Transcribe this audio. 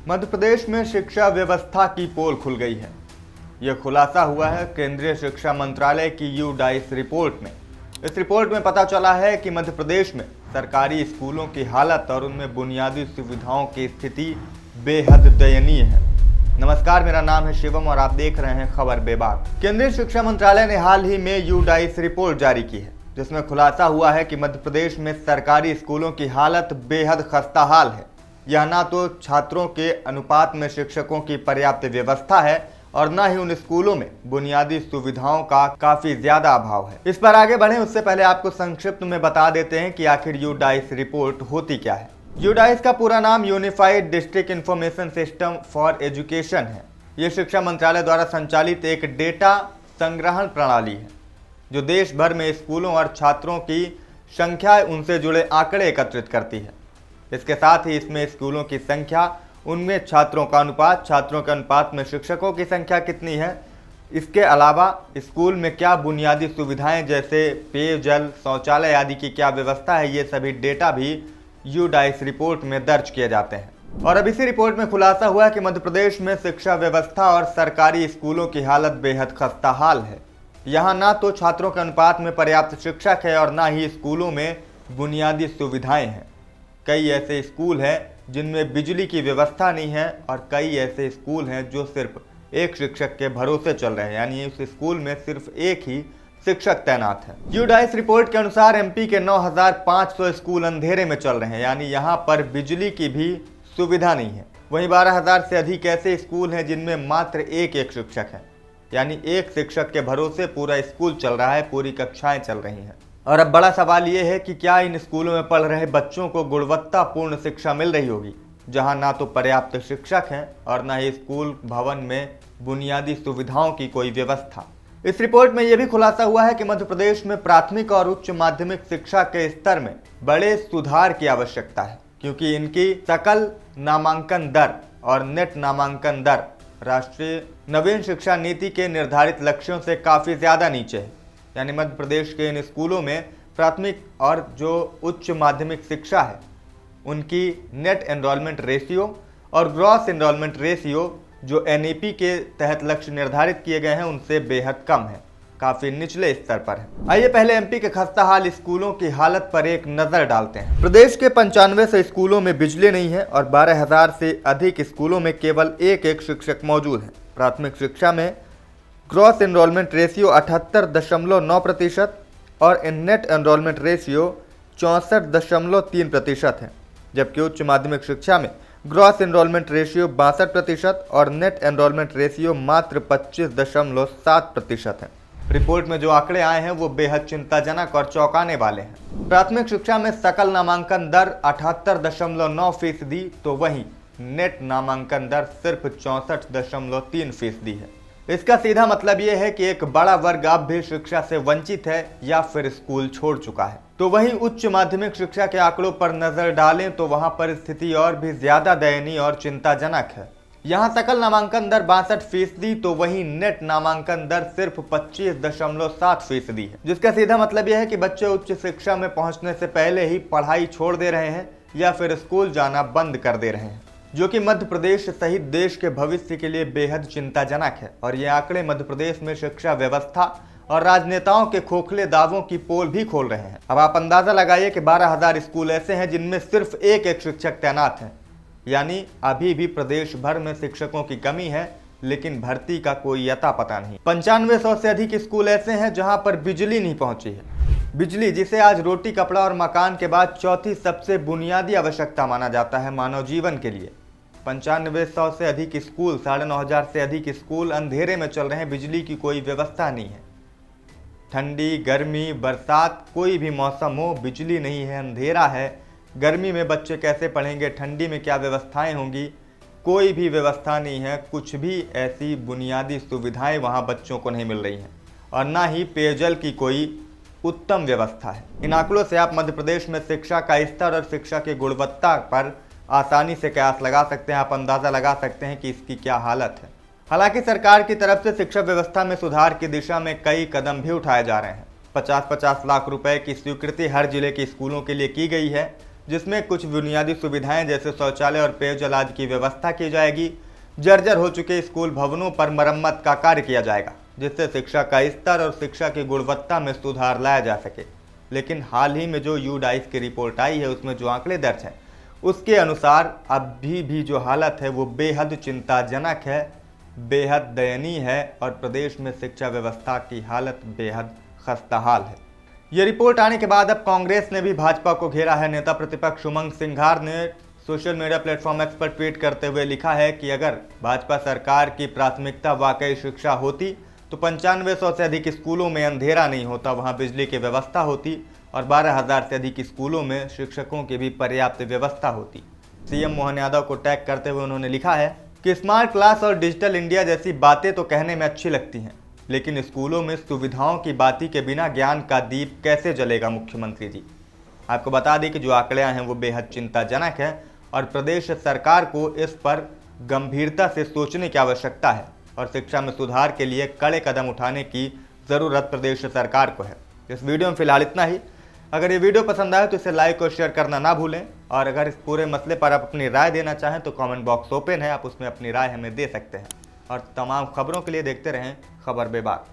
मध्य प्रदेश में शिक्षा व्यवस्था की पोल खुल गई है। यह खुलासा हुआ है केंद्रीय शिक्षा मंत्रालय की यूडाइस रिपोर्ट में। इस रिपोर्ट में पता चला है कि मध्य प्रदेश में सरकारी स्कूलों की हालत और उनमें बुनियादी सुविधाओं की स्थिति बेहद दयनीय है। नमस्कार, मेरा नाम है शिवम और आप देख रहे हैं खबर बेबाक। केंद्रीय शिक्षा मंत्रालय ने हाल ही में यूडाइस रिपोर्ट जारी की है, जिसमें खुलासा हुआ है कि मध्य प्रदेश में सरकारी स्कूलों की हालत बेहद खस्ताहाल है। यह ना तो छात्रों के अनुपात में शिक्षकों की पर्याप्त व्यवस्था है और न ही उन स्कूलों में बुनियादी सुविधाओं का काफी ज्यादा अभाव है। इस पर आगे बढ़े उससे पहले आपको संक्षिप्त में बता देते हैं कि आखिर यूडाइस रिपोर्ट होती क्या है। यूडाइस का पूरा नाम unified district information system for education है। यह शिक्षा मंत्रालय द्वारा संचालित एक डेटा संग्रहण प्रणाली है जो देश भर में स्कूलों और छात्रों की संख्या, उनसे जुड़े आंकड़े एकत्रित करती है। इसके साथ ही इसमें स्कूलों की संख्या, उनमें छात्रों का अनुपात, छात्रों के अनुपात में शिक्षकों की संख्या कितनी है, इसके अलावा स्कूल में क्या बुनियादी सुविधाएं जैसे पेयजल, शौचालय आदि की क्या व्यवस्था है, ये सभी डेटा भी यूडाइस रिपोर्ट में दर्ज किए जाते हैं। और अब इसी रिपोर्ट में खुलासा हुआ कि मध्य प्रदेश में शिक्षा व्यवस्था और सरकारी स्कूलों की हालत बेहद खस्ताहाल है। यहाँ ना तो छात्रों के अनुपात में पर्याप्त शिक्षक है और ना ही स्कूलों में बुनियादी सुविधाएं हैं। कई ऐसे स्कूल हैं जिनमें बिजली की व्यवस्था नहीं है और कई ऐसे स्कूल हैं जो सिर्फ एक शिक्षक के भरोसे चल रहे हैं, यानी उस स्कूल में सिर्फ एक ही शिक्षक तैनात है। यूडाइस रिपोर्ट के अनुसार एमपी के 9,500 स्कूल अंधेरे में चल रहे हैं, यानी यहाँ पर बिजली की भी सुविधा नहीं है। वहीं 12,000 से अधिक ऐसे स्कूल हैं जिनमें मात्र एक शिक्षक है, यानी एक शिक्षक के भरोसे पूरा स्कूल चल रहा है, पूरी कक्षाएं चल रही हैं। और अब बड़ा सवाल ये है कि क्या इन स्कूलों में पढ़ रहे बच्चों को गुणवत्तापूर्ण शिक्षा मिल रही होगी, जहां ना तो पर्याप्त शिक्षक हैं और ना ही स्कूल भवन में बुनियादी सुविधाओं की कोई व्यवस्था। इस रिपोर्ट में यह भी खुलासा हुआ है कि मध्य प्रदेश में प्राथमिक और उच्च माध्यमिक शिक्षा के स्तर में बड़े सुधार की आवश्यकता है, क्योंकि इनकी सकल नामांकन दर और नेट नामांकन दर राष्ट्रीय नवीन शिक्षा नीति के निर्धारित लक्ष्यों से काफी ज्यादा नीचे है। यानी मध्य प्रदेश के इन स्कूलों में प्राथमिक और जो उच्च माध्यमिक शिक्षा है उनकी नेट एनरोलमेंट रेशियो और ग्रॉस एनरोलमेंट रेशियो जो एनईपी के तहत लक्ष्य निर्धारित किए गए हैं उनसे बेहद कम है, काफी निचले स्तर पर है। आइए पहले एमपी के खस्ताहाल स्कूलों की हालत पर एक नजर डालते हैं। प्रदेश के 95 स्कूलों में बिजली नहीं है और 12,000 से अधिक स्कूलों में केवल एक शिक्षक मौजूद है। प्राथमिक शिक्षा में ग्रॉस एनरोलमेंट रेशियो 78.9% और नेट एनरोलमेंट रेशियो 64.3% है, जबकि उच्च माध्यमिक शिक्षा में ग्रॉस एनरोलमेंट रेशियो 62% और नेट एनरोलमेंट रेशियो मात्र 25.7% है। रिपोर्ट में जो आंकड़े आए हैं वो बेहद चिंताजनक और चौंकाने वाले हैं। प्राथमिक शिक्षा में सकल नामांकन दर 78.9% तो वहीं नेट नामांकन दर सिर्फ 64.3% है। इसका सीधा मतलब यह है कि एक बड़ा वर्ग अब भी शिक्षा से वंचित है या फिर स्कूल छोड़ चुका है। तो वहीं उच्च माध्यमिक शिक्षा के आंकड़ों पर नजर डालें तो वहां पर स्थिति और भी ज्यादा दयनीय और चिंताजनक है। यहां सकल नामांकन दर 62% तो वहीं नेट नामांकन दर सिर्फ 25.7% है, जिसका सीधा मतलब यह है कि बच्चे उच्च शिक्षा में पहुंचने से पहले ही पढ़ाई छोड़ दे रहे हैं या फिर स्कूल जाना बंद कर दे रहे हैं, जो कि मध्य प्रदेश सहित देश के भविष्य के लिए बेहद चिंताजनक है। और ये आंकड़े मध्य प्रदेश में शिक्षा व्यवस्था और राजनेताओं के खोखले दावों की पोल भी खोल रहे हैं। अब आप अंदाजा लगाइए कि 12,000 स्कूल ऐसे हैं जिनमें सिर्फ एक शिक्षक तैनात हैं, यानी अभी भी प्रदेश भर में शिक्षकों की कमी है, लेकिन भर्ती का कोई अता पता नहीं। 9500 से अधिक स्कूल ऐसे हैं जहां पर बिजली नहीं पहुंची है। बिजली, जिसे आज रोटी, कपड़ा और मकान के बाद चौथी सबसे बुनियादी आवश्यकता माना जाता है मानव जीवन के लिए। 9500 से अधिक स्कूल, 9,500 से अधिक स्कूल अंधेरे में चल रहे हैं। बिजली की कोई व्यवस्था नहीं है। ठंडी, गर्मी, बरसात, कोई भी मौसम हो, बिजली नहीं है, अंधेरा है। गर्मी में बच्चे कैसे पढ़ेंगे, ठंडी में क्या व्यवस्थाएं होंगी, कोई भी व्यवस्था नहीं है। कुछ भी ऐसी बुनियादी सुविधाएं वहां बच्चों को नहीं मिल रही हैं और ना ही पेयजल की कोई उत्तम व्यवस्था है। इन आंकड़ों से आप मध्य प्रदेश में शिक्षा का स्तर और शिक्षा की गुणवत्ता पर आसानी से कयास लगा सकते हैं। आप अंदाजा लगा सकते हैं कि इसकी क्या हालत है। हालांकि सरकार की तरफ से शिक्षा व्यवस्था में सुधार की दिशा में कई कदम भी उठाए जा रहे हैं। 50-50 लाख रुपए की स्वीकृति हर जिले के स्कूलों के लिए की गई है, जिसमें कुछ बुनियादी सुविधाएं जैसे शौचालय और पेयजल आदि की व्यवस्था की जाएगी। जर्जर हो चुके स्कूल भवनों पर मरम्मत का कार्य किया जाएगा, जिससे शिक्षा का स्तर और शिक्षा की गुणवत्ता में सुधार लाया जा सके। लेकिन हाल ही में जो यूडाइस की रिपोर्ट आई है, उसमें जो आंकड़े दर्ज हैं, उसके अनुसार अभी भी जो हालत है वो बेहद चिंताजनक है, बेहद दयनीय है और प्रदेश में शिक्षा व्यवस्था की हालत बेहद खस्ताहाल है। ये रिपोर्ट आने के बाद अब कांग्रेस ने भी भाजपा को घेरा है। नेता प्रतिपक्ष उमंग सिंघार ने सोशल मीडिया प्लेटफॉर्म एक्स पर ट्वीट करते हुए लिखा है कि अगर भाजपा सरकार की प्राथमिकता वाकई शिक्षा होती तो 9500 से अधिक स्कूलों में अंधेरा नहीं होता, वहां बिजली की व्यवस्था होती और 12,000 से अधिक स्कूलों में शिक्षकों की भी पर्याप्त व्यवस्था होती। सीएम मोहन यादव को टैग करते हुए उन्होंने लिखा है कि स्मार्ट क्लास और डिजिटल इंडिया जैसी बातें तो कहने में अच्छी लगती हैं, लेकिन स्कूलों में सुविधाओं की बाती के बिना ज्ञान का दीप कैसे जलेगा मुख्यमंत्री जी। आपको बता दें कि जो आंकड़े हैं वो बेहद चिंताजनक है और प्रदेश सरकार को इस पर गंभीरता से सोचने की आवश्यकता है और शिक्षा में सुधार के लिए कड़े कदम उठाने की ज़रूरत प्रदेश सरकार को है। इस वीडियो में फिलहाल इतना ही। अगर ये वीडियो पसंद आए तो इसे लाइक और शेयर करना ना भूलें और अगर इस पूरे मसले पर आप अपनी राय देना चाहें तो कमेंट बॉक्स ओपन है, आप उसमें अपनी राय हमें दे सकते हैं। और तमाम खबरों के लिए देखते रहें खबर बेबाक।